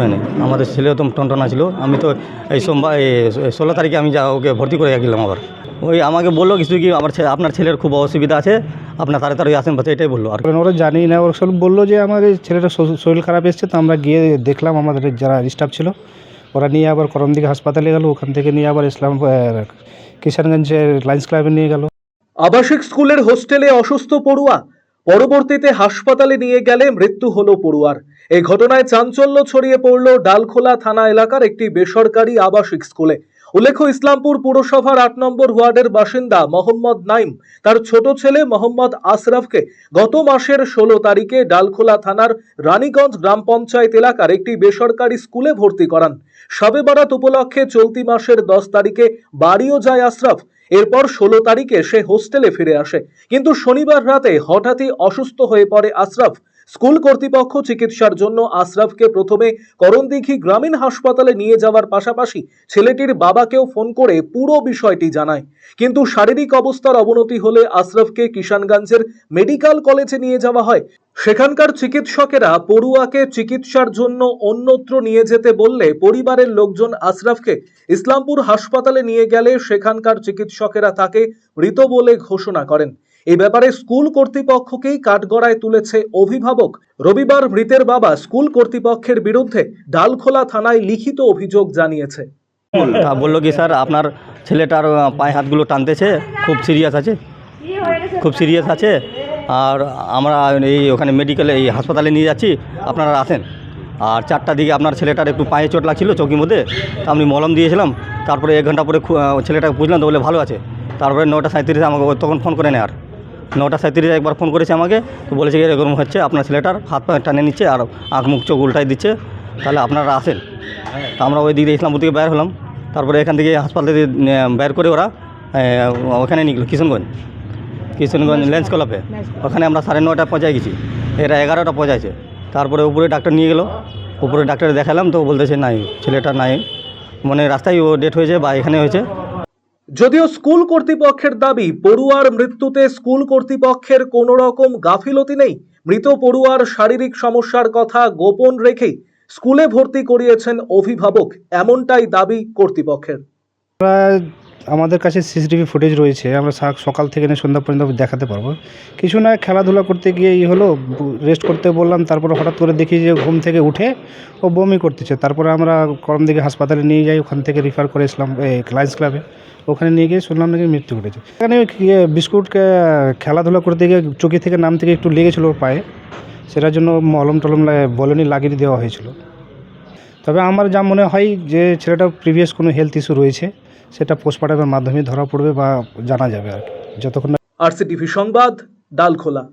হয়নি। আমাদের ছেলেও তো টনটনা ছিল। আমি তো এই সোমবার 16 তারিখে আমি ওকে ভর্তি করে গেলাম। আবার ওই আমাকে বললো কিছু কি আপনার ছেলের খুব অসুবিধা আছে, আপনার তাড়াতাড়ি আসেন, বাস এটাই বললো। আর ওরা জানি না, ওরা সব বললো যে আমার এই ছেলেটা শরীর খারাপ এসছে। তো আমরা গিয়ে দেখলাম, আমাদের যারা স্টাফ ছিল ওরা নিয়ে আবার করমদিঘি হাসপাতালে গেল। ওখান থেকে নিয়ে আবার কিষানগঞ্জের লায়ন্স ক্লাবে নিয়ে গেল। আবাসিক স্কুলের হোস্টেলে অসুস্থ পড়ুয়া, পরবর্তীতে হাসপাতালে নিয়ে গেলে মৃত্যু হলো পড়ুয়ার। এই ঘটনায় চাঞ্চল্য ছড়িয়ে পড়ল ডালখোলা থানা এলাকার একটি বেসরকারি আবাসিক স্কুলে। উল্লেখ্য, ইসলামপুর পুরসভার 8 নম্বর ওয়ার্ডের বাসিন্দা মোহাম্মদ নাইম তার ছোট ছেলে মোহাম্মদ আশরাফকে গত মাসের 16 তারিখে ডালখোলা থানার রানীগঞ্জ গ্রাম পঞ্চায়েত এলাকার একটি বেসরকারি স্কুলে ভর্তি করান। শবে বরাত উপলক্ষে চলতি মাসের 10 তারিখে বাড়িও যায় আশরাফ। এরপর 16 তারিখে সে হোস্টেলে ফিরে আসে, কিন্তু শনিবার রাতে হঠাৎই অসুস্থ হয়ে পড়ে আশরাফ। স্কুল কর্তৃপক্ষ চিকিৎসার জন্য আশরাফকে প্রথমে করণদিঘি গ্রামীণ হাসপাতালে নিয়ে যাওয়ার পাশাপাশি ছেলেটির বাবাকেও ফোন করে পুরো বিষয়টি জানায়। কিন্তু শারীরিক অবস্থার অবনতি হলে আশরাফকে কিষানগঞ্জের মেডিকেল কলেজে নিয়ে যাওয়া হয়। সেখানকার চিকিৎসকেরা পড়ুয়াকে চিকিৎসার জন্য অন্যত্র নিয়ে যেতে বললে পরিবারের লোকজন আশরাফকে ইসলামপুর হাসপাতালে নিয়ে গেলে সেখানকার চিকিৎসকেরা তাকে মৃত বলে ঘোষণা করেন। এই ব্যাপারে স্কুল কর্তৃপক্ষকেই কাঠগড়ায় তুলেছে অভিভাবক। রবিবার মৃতের বাবা স্কুল কর্তৃপক্ষের বিরুদ্ধে ডালখোলা থানায় লিখিত অভিযোগ জানিয়েছে। বললো কি স্যার, আপনার ছেলেটার পায়ে হাতগুলো টানতেছে, খুব সিরিয়াস আছে, আর আমরা ওখানে মেডিকেলে হাসপাতালে নিয়ে যাচ্ছি, আপনারা আসেন। আর 4টার দিকে আপনার ছেলেটার একটু পায়ে চোট লাগছিল চৌকির মধ্যে, তা আমি মলম দিয়েছিলাম। তারপরে 1 ঘন্টা পরে ছেলেটাকে বুঝলাম, তো বলে ভালো আছে। তারপরে 9:37 আমাকে তখন ফোন করে নেয়। আর 9:37 একবার ফোন করেছে আমাকে, তো বলেছে এরকম হচ্ছে, আপনার ছেলেটার হাত পা টানে নিচ্ছে আর আঁখ মুখ চোখ উল্টাই দিচ্ছে, তাহলে আপনারা আসেন। তা আমরা ওই দিক দিয়ে ইসলামপুর থেকে বের হলাম। তারপরে এখান থেকে হাসপাতাল থেকে বের করে ওরা ওখানে নিয়ে গেলো কিষানগঞ্জ লেন্স ক্লাবে। ওখানে আমরা 9:30 পৌঁছায় গেছি, এরা 11টা পৌঁছাইছে। তারপরে উপরে ডাক্তার নিয়ে গেলো, উপরে ডাক্তার দেখালাম, তো বলতেছে নাই, ছেলেটা নাই, মানে রাস্তায় ও ডেট হয়েছে বা এখানে হয়েছে। যদিও স্কুল কর্তৃপক্ষের দাবি, পড়ুয়ার মৃত্যুতে স্কুল কর্তৃপক্ষের কোনো রকম গাফিলতি নেই। মৃত পড়ুয়ার শারীরিক সমস্যার কথা গোপন রেখেই স্কুলে ভর্তি করিয়েছেন অভিভাবক, এমনটাই দাবি কর্তৃপক্ষের। আমাদের কাছে সিসিটিভি ফুটেজ রয়েছে, আমরা সকাল থেকে নিয়ে সন্ধ্যা পর্যন্ত দেখাতে পারবো। কিছু না, খেলাধুলা করতে গিয়ে হলো, রেস্ট করতে বললাম, তারপরে হঠাৎ করে দেখি যে ঘুম থেকে উঠে ও বমি করতেছে। তারপরে আমরা করমদিঘি হাসপাতালে নিয়ে যাই, ওখান থেকে রেফার করে লায়ন্স ক্লাবে। ওখানে নিয়ে গিয়ে শুনলাম নাকি মৃত্যু ঘটেছে। এখানে বিস্কুটকে খেলাধুলা করতে গিয়ে চকি থেকে নাম থেকে একটু লেগেছিলো ওর পায়ে, সেটার জন্য মলম টলম বলনি লাগিয়ে দেওয়া হয়েছিল। তবে আমার যা মনে হয় যে ছেলেটার প্রিভিয়াস কোনো হেলথ ইস্যু রয়েছে, সেটা পোস্টমর্টমের মাধ্যমে ধরা পড়বে বা জানা যাবে আর কি, যতক্ষণ। RCTV সংবাদ, ডালখোলা।